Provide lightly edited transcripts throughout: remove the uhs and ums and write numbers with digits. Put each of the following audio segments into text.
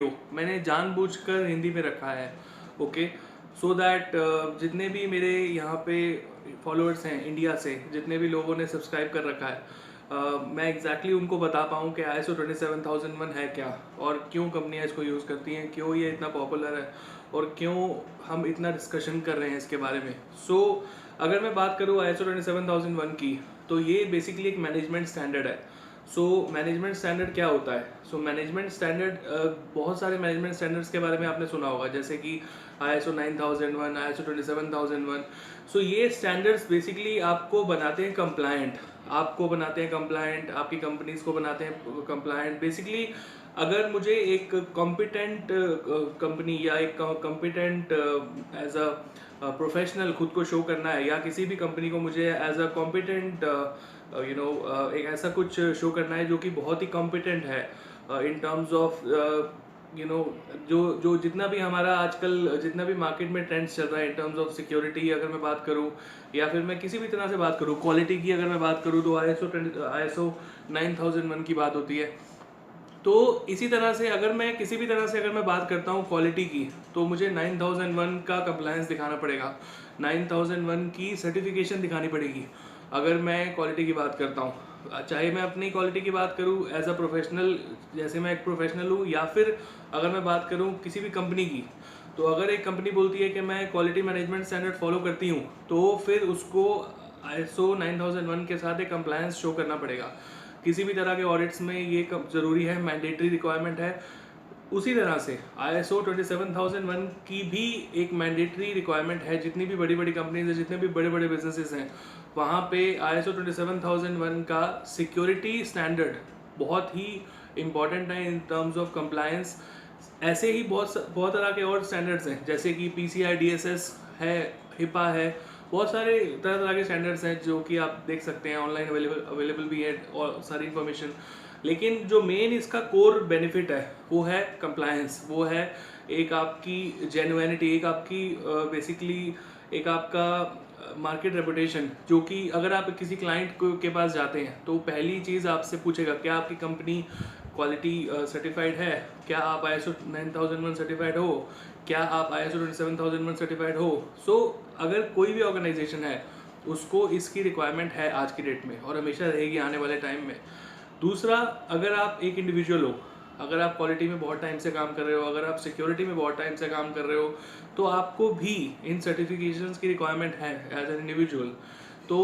मैंने जानबूझकर हिंदी में रखा है। ओके, सो दैट जितने भी मेरे यहाँ पे फॉलोअर्स हैं इंडिया से, जितने भी लोगों ने सब्सक्राइब कर रखा है, मैं एग्जैक्टली उनको बता पाऊँ कि ISO 27001 है क्या, और क्यों कंपनियाँ इसको यूज़ करती हैं, क्यों ये इतना पॉपुलर है, और क्यों हम इतना डिस्कशन कर रहे हैं इसके बारे में। अगर मैं बात करूँ ISO 27001 की, तो ये बेसिकली एक मैनेजमेंट स्टैंडर्ड है। मैनेजमेंट स्टैंडर्ड क्या होता है? मैनेजमेंट स्टैंडर्ड, बहुत सारे मैनेजमेंट स्टैंडर्ड्स के बारे में आपने सुना होगा, जैसे कि ISO 9001, ISO 27001। ये स्टैंडर्ड्स बेसिकली आपको बनाते हैं कंप्लायंट, आपकी कंपनीज को बनाते हैं कंप्लायंट। बेसिकली अगर मुझे एक कॉम्पिटेंट कंपनी या एक कॉम्पिटेंट एज अ प्रोफेशनल खुद को शो करना है, या किसी भी कंपनी को मुझे एज अ कॉम्पिटेंट एक ऐसा कुछ शो करना है जो कि बहुत ही कॉम्पिटेंट है इन टर्म्स ऑफ जो जो जितना भी हमारा आजकल जितना भी मार्केट में ट्रेंड्स चल रहा है इन टर्म्स ऑफ सिक्योरिटी, अगर मैं बात करूं, या फिर मैं किसी भी तरह से बात करूं, क्वालिटी की अगर मैं बात करूं, तो ISO 9001 की बात होती है। तो इसी तरह से अगर मैं बात करता हूँ क्वालिटी की, तो मुझे 9001 का कंप्लायंस दिखाना पड़ेगा, 9001 की सर्टिफिकेशन दिखानी पड़ेगी। अगर मैं क्वालिटी की बात करता हूँ, चाहे मैं अपनी क्वालिटी की बात करूँ एज अ प्रोफेशनल, जैसे मैं एक प्रोफेशनल हूँ, या फिर अगर मैं बात करूँ किसी भी कंपनी की, तो अगर एक कंपनी बोलती है कि मैं क्वालिटी मैनेजमेंट स्टैंडर्ड फॉलो करती हूँ, तो फिर उसको ISO 9001 के साथ एक कंप्लायंस शो करना पड़ेगा। किसी भी तरह के ऑडिट्स में ये ज़रूरी है, मैंडेटरी रिक्वायरमेंट है। उसी तरह से ISO 27001 की भी एक मैंडेटरी रिक्वायरमेंट है। जितनी भी बड़ी बड़ी कंपनीज हैं, जितने भी बड़े बड़े बिजनेसेस हैं, वहाँ पे ISO 27001 का सिक्योरिटी स्टैंडर्ड बहुत ही इम्पॉर्टेंट है इन टर्म्स ऑफ कंप्लायंस। ऐसे ही बहुत तरह के और स्टैंडर्ड्स हैं, जैसे कि PCI DSS है, HIPAA है, बहुत सारे तरह तरह के स्टैंडर्ड्स हैं जो कि आप देख सकते हैं, ऑनलाइन अवेलेबल भी है और सारी इन्फॉर्मेशन। लेकिन जो मेन इसका कोर बेनिफिट है वो है कंप्लायंस, वो है एक आपकी जेन्युइनिटी, एक आपकी बेसिकली एक आपका मार्केट रेपुटेशन, जो कि अगर आप किसी क्लाइंट के पास जाते हैं तो पहली चीज़ आपसे पूछेगा, क्या आपकी कंपनी क्वालिटी सर्टिफाइड है, क्या आप ISO 9001 सर्टिफाइड हो, क्या आप ISO 27001 सर्टिफाइड हो। अगर कोई भी ऑर्गेनाइजेशन है, उसको इसकी रिक्वायरमेंट है आज की डेट में, और हमेशा रहेगी आने वाले टाइम में। दूसरा, अगर आप एक इंडिविजुअल हो, अगर आप क्वालिटी में बहुत टाइम से काम कर रहे हो, अगर आप सिक्योरिटी में बहुत टाइम से काम कर रहे हो, तो आपको भी इन सर्टिफिकेशंस की रिक्वायरमेंट है एज एन इंडिविजुअल। तो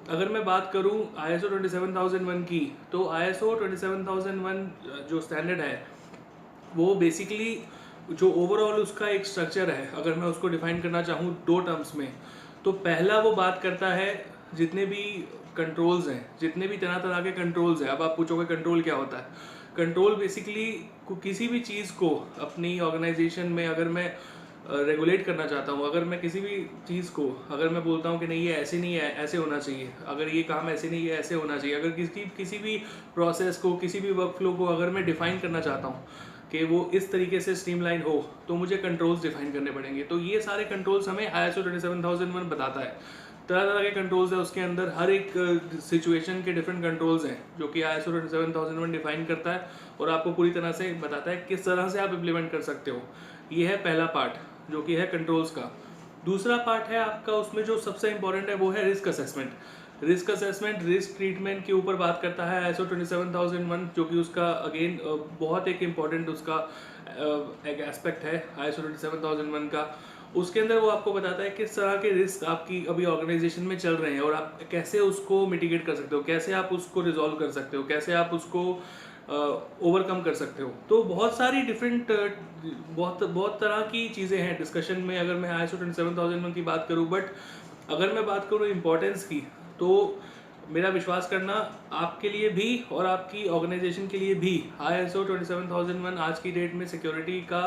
अगर मैं बात करूं ISO 27001 की, तो ISO 27001 जो स्टैंडर्ड है, वो बेसिकली जो ओवरऑल उसका एक स्ट्रक्चर है, अगर मैं उसको डिफाइन करना चाहूँ दो टर्म्स में, तो पहला वो बात करता है जितने भी कंट्रोल्स हैं, जितने भी तरह तरह के कंट्रोल्स हैं। अब आप पूछोगे कंट्रोल क्या होता है? कंट्रोल बेसिकली किसी भी चीज़ को अपनी ऑर्गेनाइजेशन में अगर मैं रेगुलेट करना चाहता हूँ, अगर मैं किसी भी चीज़ को, अगर मैं बोलता हूँ कि नहीं ये ऐसे नहीं है, ऐसे होना चाहिए, अगर ये काम ऐसे नहीं है, ऐसे होना चाहिए, अगर किसी भी प्रोसेस को, किसी भी वर्क फ्लो को अगर मैं डिफाइन करना चाहता हूँ कि वो इस तरीके से स्ट्रीमलाइन हो, तो मुझे कंट्रोल्स डिफाइन करने पड़ेंगे। तो ये सारे कंट्रोल्स हमें ISO 27001 बताता है। तरह तरह के कंट्रोल्स है उसके अंदर, हर एक सिचुएशन के डिफरेंट कंट्रोल्स हैं जो कि ISO 27001 डिफाइन करता है, और आपको पूरी तरह से बताता है किस तरह से आप इम्प्लीमेंट कर सकते हो। ये है पहला पार्ट जो कि है कंट्रोल्स का। दूसरा पार्ट है आपका, उसमें जो सबसे इंपॉर्टेंट है वो है रिस्क असेसमेंट। रिस्क ट्रीटमेंट के ऊपर बात करता है ISO 27001, जो कि उसका अगेन बहुत एक इम्पॉर्टेंट उसका एक एस्पेक्ट है ISO 27001 का। उसके अंदर वो आपको बताता है किस तरह के रिस्क आपकी अभी ऑर्गेनाइजेशन में चल रहे हैं, और आप कैसे उसको मिटिगेट कर सकते हो, कैसे आप उसको रिजॉल्व कर सकते हो, कैसे आप उसको ओवरकम कर सकते हो। तो बहुत सारी डिफरेंट बहुत बहुत तरह की चीज़ें हैं डिस्कशन में, अगर मैं ISO 27001 की बात करूँ। बट अगर मैं बात करूँ इम्पोर्टेंस की, तो मेरा विश्वास करना, आपके लिए भी और आपकी ऑर्गेनाइजेशन के लिए भी ISO 27001 आज की डेट में सिक्योरिटी का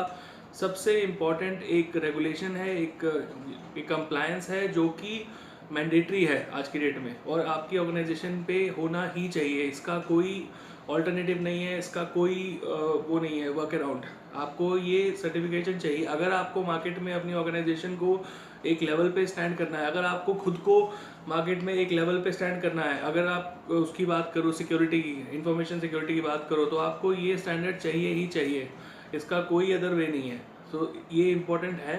सबसे इम्पॉर्टेंट एक रेगुलेशन है, एक कंप्लायंस है, जो कि मैंडेटरी है आज की डेट में, और आपकी ऑर्गेनाइजेशन पे होना ही चाहिए। इसका कोई ऑल्टरनेटिव नहीं है, इसका कोई वो नहीं है वर्क अराउंड। आपको ये सर्टिफिकेशन चाहिए अगर आपको मार्केट में अपनी ऑर्गेनाइजेशन को एक लेवल पे स्टैंड करना है, अगर आपको खुद को मार्केट में एक लेवल पे स्टैंड करना है। अगर आप उसकी बात करो, सिक्योरिटी की, इंफॉर्मेशन सिक्योरिटी की बात करो, तो आपको ये स्टैंडर्ड चाहिए ही चाहिए। इसका कोई अदर वे नहीं है। सो ये इम्पोर्टेंट है।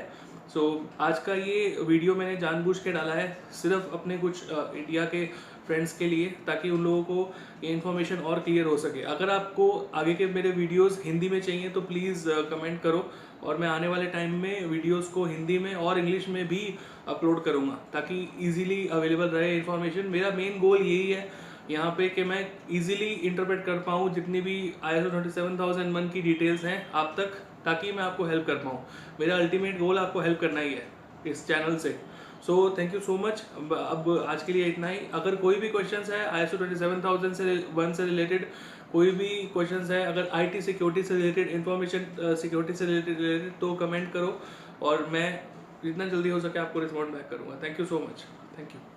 सो आज का ये वीडियो मैंने जानबूझ के डाला है सिर्फ अपने कुछ इंडिया के फ्रेंड्स के लिए, ताकि उन लोगों को ये इन्फॉर्मेशन और क्लियर हो सके। अगर आपको आगे के मेरे वीडियोस हिंदी में चाहिए तो प्लीज़ कमेंट करो, और मैं आने वाले टाइम में वीडियोस को हिंदी में और इंग्लिश में भी अपलोड करूँगा, ताकि इजीली अवेलेबल रहे इन्फॉर्मेशन। मेरा मेन गोल यही है यहाँ पे कि मैं इजीली इंटरप्रेट कर पाऊँ जितनी भी ISO 27001 की डिटेल्स हैं आप तक, ताकि मैं आपको हेल्प कर पाऊँ। मेरा अल्टीमेट गोल आपको हेल्प करना ही है इस चैनल से। So thank you so much. अब आज के लिए इतना ही। अगर कोई भी क्वेश्चंस है ISO 27001 से रिलेटेड, कोई भी क्वेश्चंस है, अगर IT सिक्योरिटी से रिलेटेड, इंफॉर्मेशन सिक्योरिटी से रिलेटेड, तो कमेंट करो और मैं जितना जल्दी हो सके आपको रिस्पॉन्ड बैक करूँगा। Thank you so much. Thank you.